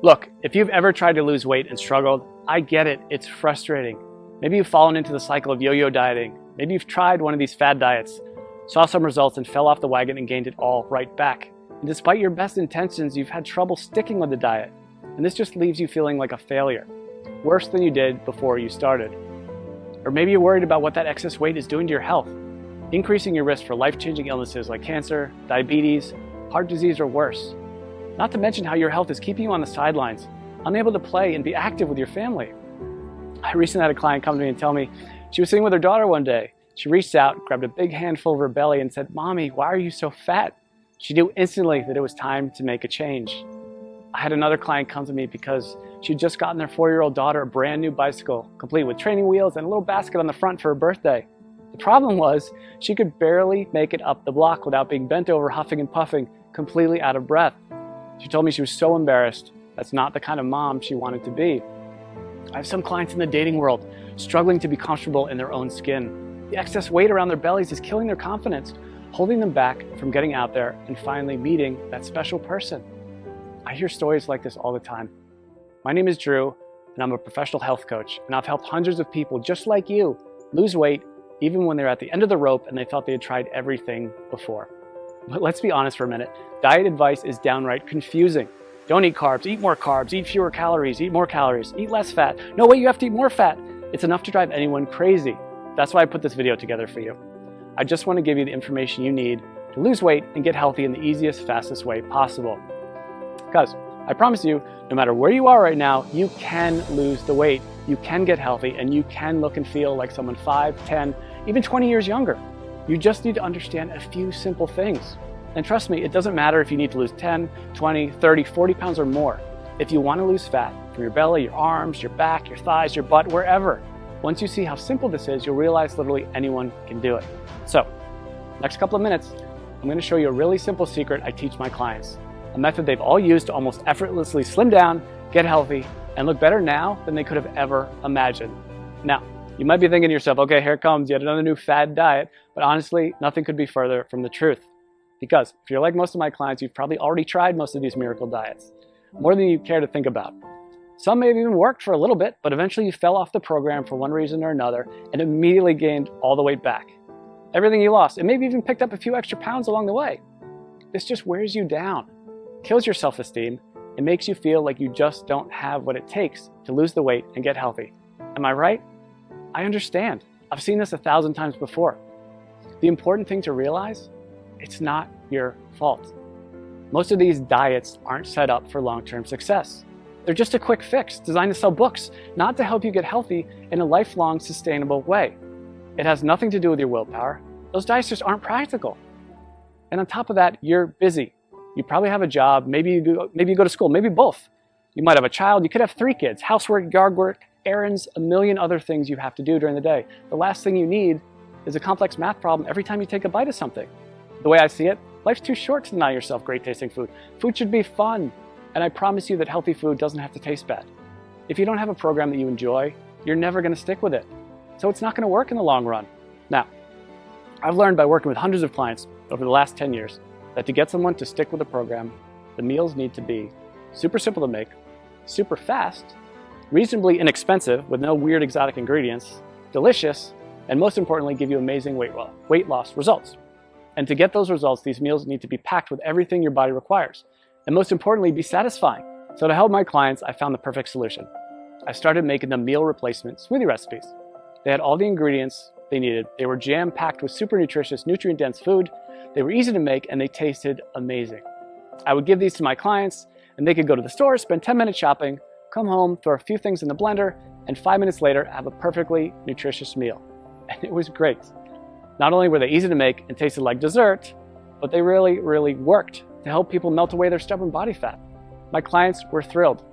Look, if you've ever tried to lose weight and struggled, I get it, it's frustrating. Maybe you've fallen into the cycle of yo-yo dieting. Maybe you've tried one of these fad diets, saw some results and fell off the wagon and gained it all right back. And despite your best intentions, you've had trouble sticking with the diet. And this just leaves you feeling like a failure, worse than you did before you started. Or maybe you're worried about what that excess weight is doing to your health, increasing your risk for life-changing illnesses like cancer, diabetes, heart disease, or worse. Not to mention how your health is keeping you on the sidelines, unable to play and be active with your family. I recently had a client come to me and tell me she was sitting with her daughter one day. She reached out, grabbed a big handful of her belly and said, "Mommy, why are you so fat?" She knew instantly that it was time to make a change. I had another client come to me because she'd just gotten their 4-year-old daughter a brand new bicycle, complete with training wheels and a little basket on the front for her birthday. The problem was she could barely make it up the block without being bent over, huffing and puffing, completely out of breath. She told me she was so embarrassed. That's not the kind of mom she wanted to be. I have some clients in the dating world struggling to be comfortable in their own skin. The excess weight around their bellies is killing their confidence, holding them back from getting out there and finally meeting that special person. I hear stories like this all the time. My name is Drew, and I'm a professional health coach, and I've helped hundreds of people just like you lose weight even when they're at the end of the rope and they felt they had tried everything before. But let's be honest for a minute. Diet advice is downright confusing. Don't eat carbs, eat more carbs, eat fewer calories, eat more calories, eat less fat. No, wait, you have to eat more fat. It's enough to drive anyone crazy. That's why I put this video together for you. I just want to give you the information you need to lose weight and get healthy in the easiest, fastest way possible. Because I promise you, no matter where you are right now, you can lose the weight, you can get healthy, and you can look and feel like someone 5, 10, even 20 years younger. You just need to understand a few simple things. And trust me, it doesn't matter if you need to lose 10, 20, 30, 40 pounds or more. If you want to lose fat from your belly, your arms, your back, your thighs, your butt, wherever, once you see how simple this is, you'll realize literally anyone can do it. So, next couple of minutes, I'm going to show you a really simple secret I teach my clients. A method they've all used to almost effortlessly slim down, get healthy, and look better now than they could have ever imagined. Now, you might be thinking to yourself, okay, here comes yet another new fad diet, but honestly, nothing could be further from the truth. Because if you're like most of my clients, you've probably already tried most of these miracle diets, more than you care to think about. Some may have even worked for a little bit, but eventually you fell off the program for one reason or another and immediately gained all the weight back. Everything you lost, and maybe even picked up a few extra pounds along the way. This just wears you down, kills your self-esteem, and makes you feel like you just don't have what it takes to lose the weight and get healthy. Am I right? I understand. I've seen this 1,000 times before. The important thing to realize, it's not your fault. Most of these diets aren't set up for long-term success. They're just a quick fix designed to sell books, not to help you get healthy in a lifelong, sustainable way. It has nothing to do with your willpower. Those diets just aren't practical. And on top of that, you're busy. You probably have a job, maybe you go to school, maybe both. You might have a child, you could have 3 kids, housework, yard work, errands, a million other things you have to do during the day. The last thing you need is a complex math problem every time you take a bite of something. The way I see it, life's too short to deny yourself great tasting food. Food should be fun, and I promise you that healthy food doesn't have to taste bad. If you don't have a program that you enjoy, you're never going to stick with it. So it's not going to work in the long run. Now, I've learned by working with hundreds of clients over the last 10 years that to get someone to stick with a program, the meals need to be super simple to make, super fast, reasonably inexpensive with no weird exotic ingredients, delicious, and most importantly, give you amazing weight loss results. And to get those results, these meals need to be packed with everything your body requires. And most importantly, be satisfying. So to help my clients, I found the perfect solution. I started making them meal replacement smoothie recipes. They had all the ingredients they needed. They were jam-packed with super nutritious, nutrient-dense food. They were easy to make, and they tasted amazing. I would give these to my clients, and they could go to the store, spend 10 minutes shopping, come home, throw a few things in the blender, and 5 minutes later, have a perfectly nutritious meal. And it was great. Not only were they easy to make and tasted like dessert, but they really, really worked to help people melt away their stubborn body fat. My clients were thrilled.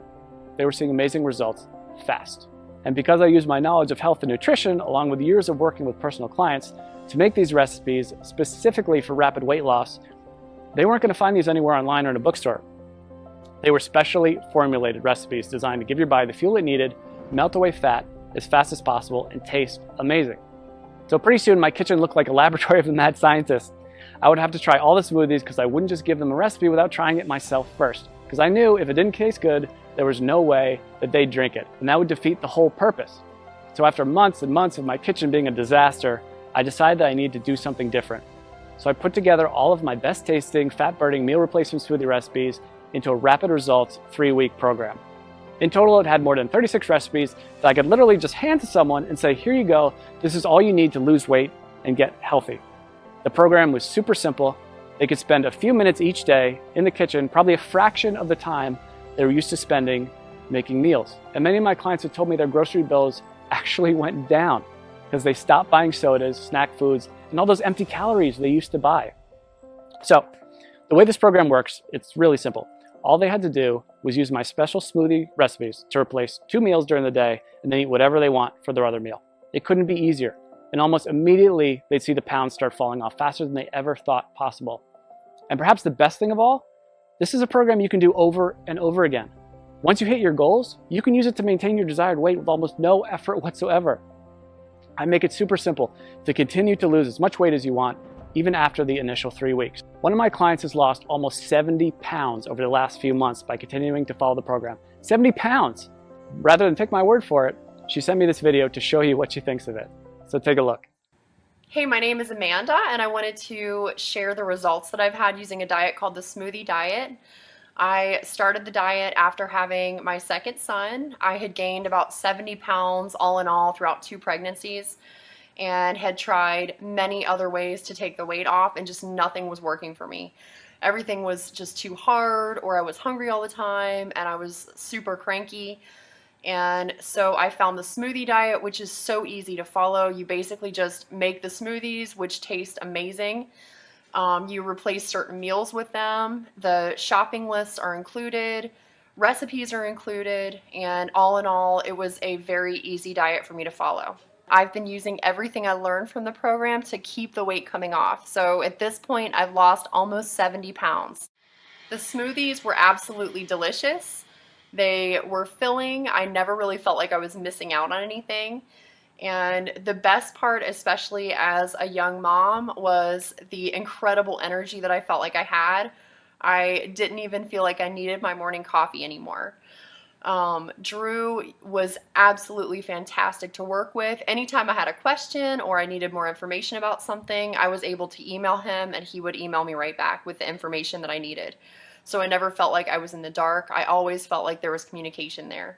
They were seeing amazing results fast. And because I used my knowledge of health and nutrition, along with years of working with personal clients, to make these recipes specifically for rapid weight loss, they weren't going to find these anywhere online or in a bookstore. They were specially formulated recipes designed to give your body the fuel it needed, melt away fat as fast as possible, and taste amazing. So pretty soon my kitchen looked like a laboratory of a mad scientist. I would have to try all the smoothies because I wouldn't just give them a recipe without trying it myself first. because I knew if it didn't taste good, there was no way that they'd drink it, and that would defeat the whole purpose. So after months and months of my kitchen being a disaster, I decided that I needed to do something different. So I put together all of my best tasting, fat-burning meal replacement smoothie recipes into a rapid results 3-week program. In total, it had more than 36 recipes that I could literally just hand to someone and say, here you go, this is all you need to lose weight and get healthy. The program was super simple. They could spend a few minutes each day in the kitchen, probably a fraction of the time they were used to spending making meals. And many of my clients have told me their grocery bills actually went down because they stopped buying sodas, snack foods, and all those empty calories they used to buy. So the way this program works, it's really simple. All they had to do was use my special smoothie recipes to replace 2 meals during the day and then eat whatever they want for their other meal. It couldn't be easier. And almost immediately, they'd see the pounds start falling off faster than they ever thought possible. And perhaps the best thing of all, this is a program you can do over and over again. Once you hit your goals, you can use it to maintain your desired weight with almost no effort whatsoever. I make it super simple to continue to lose as much weight as you want, even after the initial 3 weeks. One of my clients has lost almost 70 pounds over the last few months by continuing to follow the program. 70 pounds! Rather than take my word for it, she sent me this video to show you what she thinks of it. So take a look. Hey, my name is Amanda, and I wanted to share the results that I've had using a diet called the Smoothie Diet. I started the diet after having my second son. I had gained about 70 pounds all in all throughout 2 pregnancies and had tried many other ways to take the weight off, and just nothing was working for me. Everything was just too hard, or I was hungry all the time, and I was super cranky. And so I found the smoothie diet, which is so easy to follow. You basically just make the smoothies, which taste amazing. You replace certain meals with them. The shopping lists are included. Recipes are included. And all in all, it was a very easy diet for me to follow. I've been using everything I learned from the program to keep the weight coming off. So at this point, I've lost almost 70 pounds. The smoothies were absolutely delicious. They were filling. I never really felt like I was missing out on anything. And the best part, especially as a young mom, was the incredible energy that I felt like I had. I didn't even feel like I needed my morning coffee anymore. Drew was absolutely fantastic to work with. Anytime I had a question or I needed more information about something, I was able to email him and he would email me right back with the information that I needed. So I never felt like I was in the dark. I always felt like there was communication there.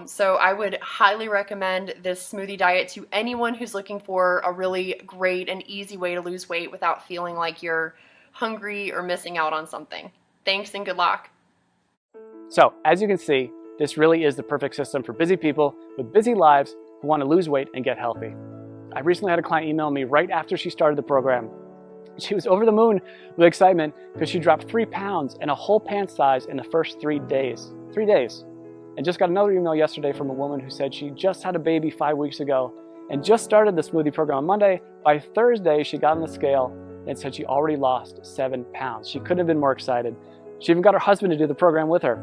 So I would highly recommend this smoothie diet to anyone who's looking for a really great and easy way to lose weight without feeling like you're hungry or missing out on something. Thanks and good luck. So, as you can see, this really is the perfect system for busy people with busy lives who want to lose weight and get healthy. I recently had a client email me right after she started the program. She was over the moon with excitement because she dropped 3 pounds and a whole pant size in the first 3 days. 3 days. And just got another email yesterday from a woman who said she just had a baby 5 weeks ago and just started the smoothie program on Monday. By Thursday, she got on the scale and said she already lost 7 pounds. She couldn't have been more excited. She even got her husband to do the program with her.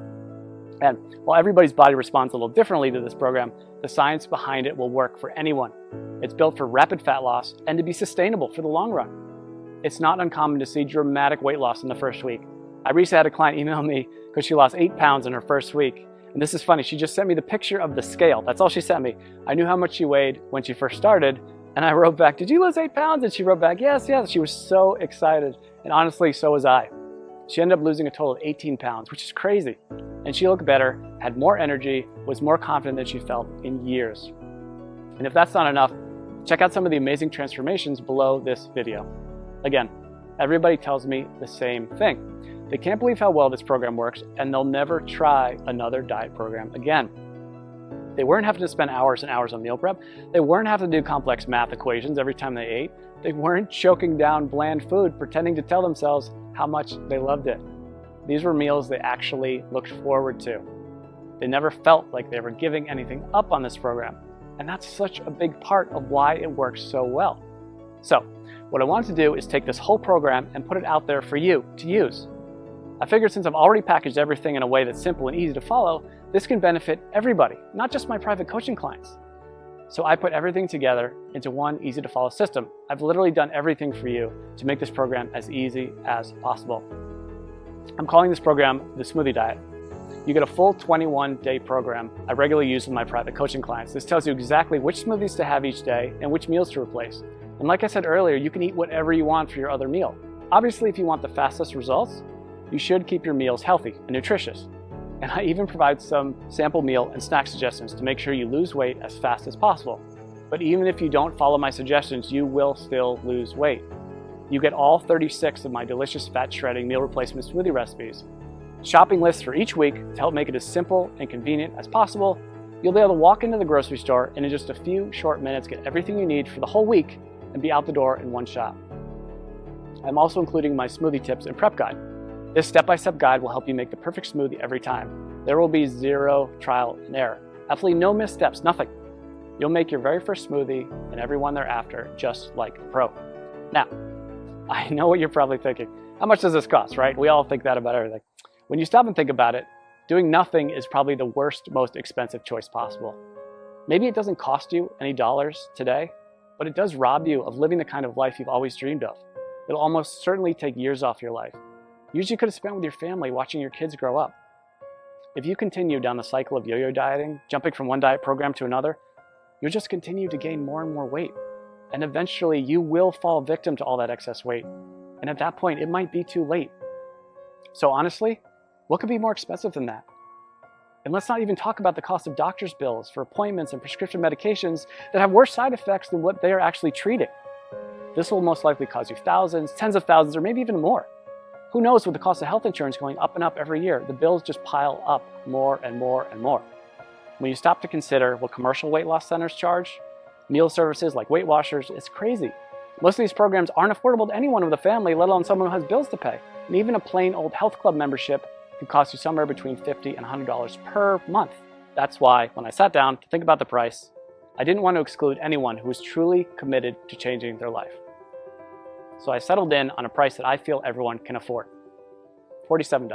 And while everybody's body responds a little differently to this program, the science behind it will work for anyone. It's built for rapid fat loss and to be sustainable for the long run. It's not uncommon to see dramatic weight loss in the first week. I recently had a client email me because she lost 8 pounds in her first week. And this is funny, she just sent me the picture of the scale. That's all she sent me. I knew how much she weighed when she first started, and I wrote back, "Did you lose 8 pounds?" And she wrote back, "Yes, yes." She was so excited, and honestly, so was I. She ended up losing a total of 18 pounds, which is crazy. And she looked better, had more energy, was more confident than she felt in years. And if that's not enough, check out some of the amazing transformations below this video. Again, everybody tells me the same thing. They can't believe how well this program works, and they'll never try another diet program again. They weren't having to spend hours and hours on meal prep. They weren't having to do complex math equations every time they ate. They weren't choking down bland food, pretending to tell themselves how much they loved it. These were meals they actually looked forward to. They never felt like they were giving anything up on this program. And that's such a big part of why it works so well. So, what I wanted to do is take this whole program and put it out there for you to use. I figured since I've already packaged everything in a way that's simple and easy to follow, this can benefit everybody, not just my private coaching clients. So I put everything together into one easy to follow system. I've literally done everything for you to make this program as easy as possible. I'm calling this program the Smoothie Diet. You get a full 21-day program I regularly use with my private coaching clients. This tells you exactly which smoothies to have each day and which meals to replace. And like I said earlier, you can eat whatever you want for your other meal. Obviously, if you want the fastest results, you should keep your meals healthy and nutritious. And I even provide some sample meal and snack suggestions to make sure you lose weight as fast as possible. But even if you don't follow my suggestions, you will still lose weight. You get all 36 of my delicious fat shredding meal replacement smoothie recipes, shopping lists for each week to help make it as simple and convenient as possible. You'll be able to walk into the grocery store and in just a few short minutes get everything you need for the whole week and be out the door in one shot. I'm also including my smoothie tips and prep guide. This step-by-step guide will help you make the perfect smoothie every time. There will be zero trial and error. Absolutely no missteps, nothing. You'll make your very first smoothie and every one thereafter just like a pro. Now, I know what you're probably thinking. How much does this cost, right? We all think that about everything. When you stop and think about it, doing nothing is probably the worst, most expensive choice possible. Maybe it doesn't cost you any dollars today, but it does rob you of living the kind of life you've always dreamed of. It'll almost certainly take years off your life. Years you could have spent with your family watching your kids grow up. If you continue down the cycle of yo-yo dieting, jumping from one diet program to another, you'll just continue to gain more and more weight. And eventually you will fall victim to all that excess weight. And at that point, it might be too late. So honestly, what could be more expensive than that? And let's not even talk about the cost of doctor's bills for appointments and prescription medications that have worse side effects than what they are actually treating. This will most likely cost you thousands, tens of thousands, or maybe even more. Who knows, with the cost of health insurance going up and up every year, the bills just pile up more and more and more. When you stop to consider what commercial weight loss centers charge, meal services like Weight Watchers, it's crazy. Most of these programs aren't affordable to anyone with a family, let alone someone who has bills to pay. And even a plain old health club membership can cost you somewhere between $50 and $100 per month. That's why, when I sat down to think about the price, I didn't want to exclude anyone who was truly committed to changing their life. So I settled in on a price that I feel everyone can afford. $47.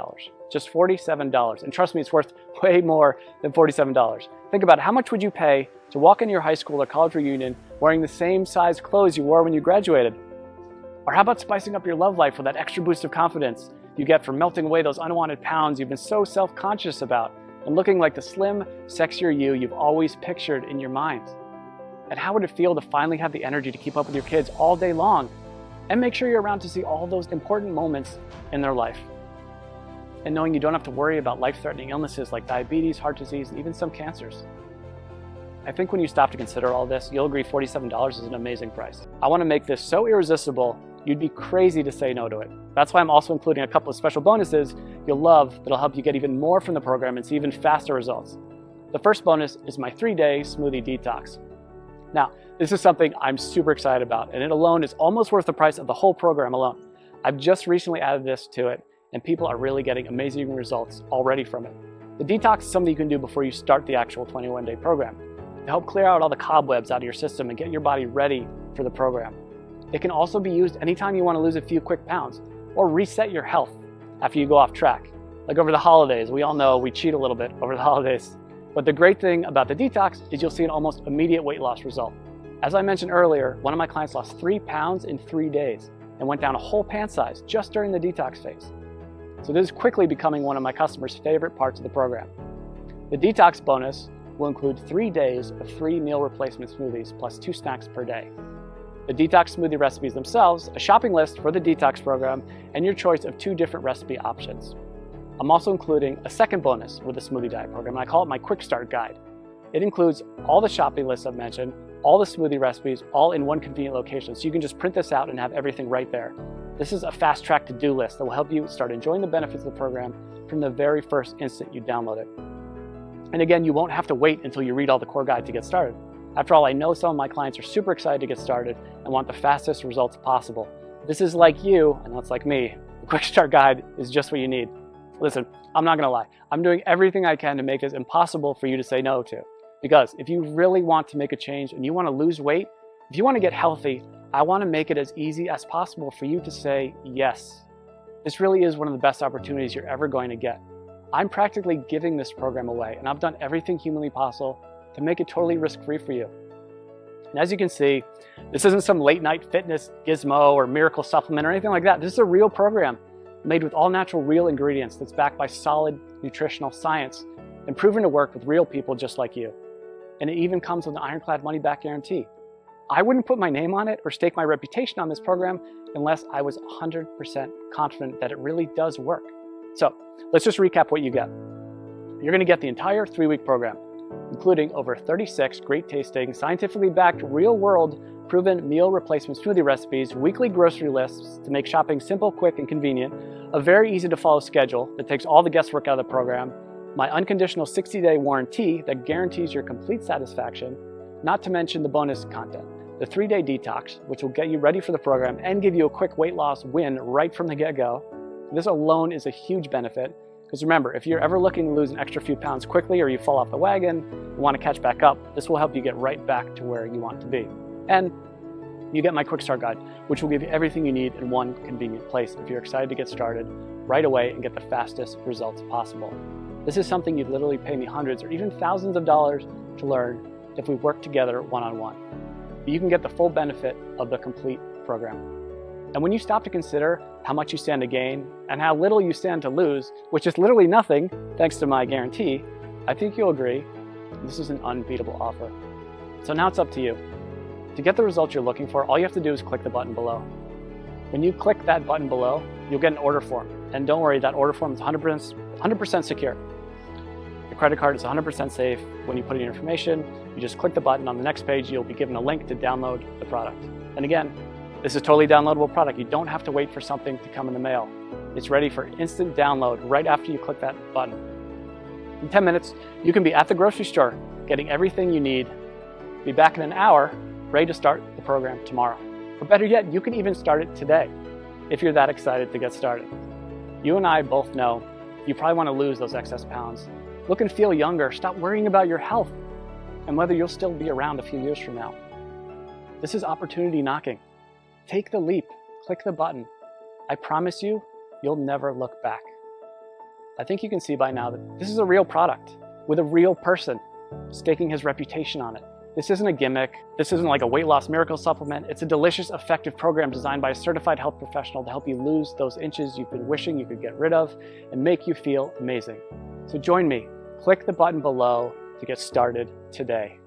Just $47. And trust me, it's worth way more than $47. Think about it. How much would you pay to walk into your high school or college reunion wearing the same size clothes you wore when you graduated? Or how about spicing up your love life with that extra boost of confidence you get from melting away those unwanted pounds you've been so self-conscious about and looking like the slim, sexier you you've always pictured in your mind? And how would it feel to finally have the energy to keep up with your kids all day long and make sure you're around to see all those important moments in their life? And knowing you don't have to worry about life-threatening illnesses like diabetes, heart disease, and even some cancers. I think when you stop to consider all this, you'll agree $47 is an amazing price. I want to make this so irresistible, you'd be crazy to say no to it. That's why I'm also including a couple of special bonuses you'll love that'll help you get even more from the program and see even faster results. The first bonus is my 3-day smoothie detox. Now, this is something I'm super excited about, and it alone is almost worth the price of the whole program alone. I've just recently added this to it, and people are really getting amazing results already from it. The detox is something you can do before you start the actual 21-day program to help clear out all the cobwebs out of your system and get your body ready for the program. It can also be used anytime you want to lose a few quick pounds or reset your health after you go off track. Like over the holidays, we all know we cheat a little bit over the holidays. But the great thing about the detox is you'll see an almost immediate weight loss result. As I mentioned earlier, one of my clients lost 3 pounds in 3 days and went down a whole pant size just during the detox phase. So this is quickly becoming one of my customers' favorite parts of the program. The Detox Bonus will include 3 days of free meal replacement smoothies plus 2 snacks per day. The detox smoothie recipes themselves, a shopping list for the detox program, and your choice of 2 different recipe options. I'm also including a second bonus with the Smoothie Diet program, and I call it my Quick Start Guide. It includes all the shopping lists I've mentioned, all the smoothie recipes, all in one convenient location, so you can just print this out and have everything right there. This is a fast-track to-do list that will help you start enjoying the benefits of the program from the very first instant you download it. And again, you won't have to wait until you read all the core guide to get started. After all, I know some of my clients are super excited to get started and want the fastest results possible. If this is like you, and that's like me, the Quick Start Guide is just what you need. Listen, I'm not gonna lie. I'm doing everything I can to make this impossible for you to say no to. Because if you really want to make a change and you wanna lose weight, if you wanna get healthy, I wanna make it as easy as possible for you to say yes. This really is one of the best opportunities you're ever going to get. I'm practically giving this program away, and I've done everything humanly possible to make it totally risk-free for you. And as you can see, this isn't some late-night fitness gizmo or miracle supplement or anything like that. This is a real program made with all natural real ingredients that's backed by solid nutritional science and proven to work with real people just like you. And it even comes with an ironclad money-back guarantee. I wouldn't put my name on it or stake my reputation on this program unless I was 100% confident that it really does work. So let's just recap what you get. You're going to get the entire 3-week program, including over 36 great tasting, scientifically backed, real-world proven meal replacement smoothie recipes, weekly grocery lists to make shopping simple, quick, and convenient, a very easy to follow schedule that takes all the guesswork out of the program, my unconditional 60-day warranty that guarantees your complete satisfaction, not to mention the bonus content, the 3-day detox, which will get you ready for the program and give you a quick weight loss win right from the get-go. This alone is a huge benefit, because remember, if you're ever looking to lose an extra few pounds quickly or you fall off the wagon and want to catch back up, this will help you get right back to where you want to be. And you get my quick start guide, which will give you everything you need in one convenient place if you're excited to get started right away and get the fastest results possible. This is something you'd literally pay me hundreds or even thousands of dollars to learn if we work together one-on-one. But you can get the full benefit of the complete program. And when you stop to consider how much you stand to gain and how little you stand to lose, which is literally nothing thanks to my guarantee, I think you'll agree this is an unbeatable offer. So now it's up to you. To get the results you're looking for, all you have to do is click the button below. When you click that button below, you'll get an order form. And don't worry, that order form is 100% secure. The credit card is 100% safe. When you put in your information, you just click the button. On the next page, you'll be given a link to download the product. And again, this is a totally downloadable product. You don't have to wait for something to come in the mail. It's ready for instant download right after you click that button. In 10 minutes, you can be at the grocery store, getting everything you need. Be back in an hour, ready to start the program tomorrow. Or better yet, you can even start it today, if you're that excited to get started. You and I both know you probably want to lose those excess pounds. Look and feel younger. Stop worrying about your health and whether you'll still be around a few years from now. This is opportunity knocking. Take the leap, click the button. I promise you, you'll never look back. I think you can see by now that this is a real product with a real person staking his reputation on it. This isn't a gimmick. This isn't like a weight loss miracle supplement. It's a delicious, effective program designed by a certified health professional to help you lose those inches you've been wishing you could get rid of and make you feel amazing. So join me. Click the button below to get started today.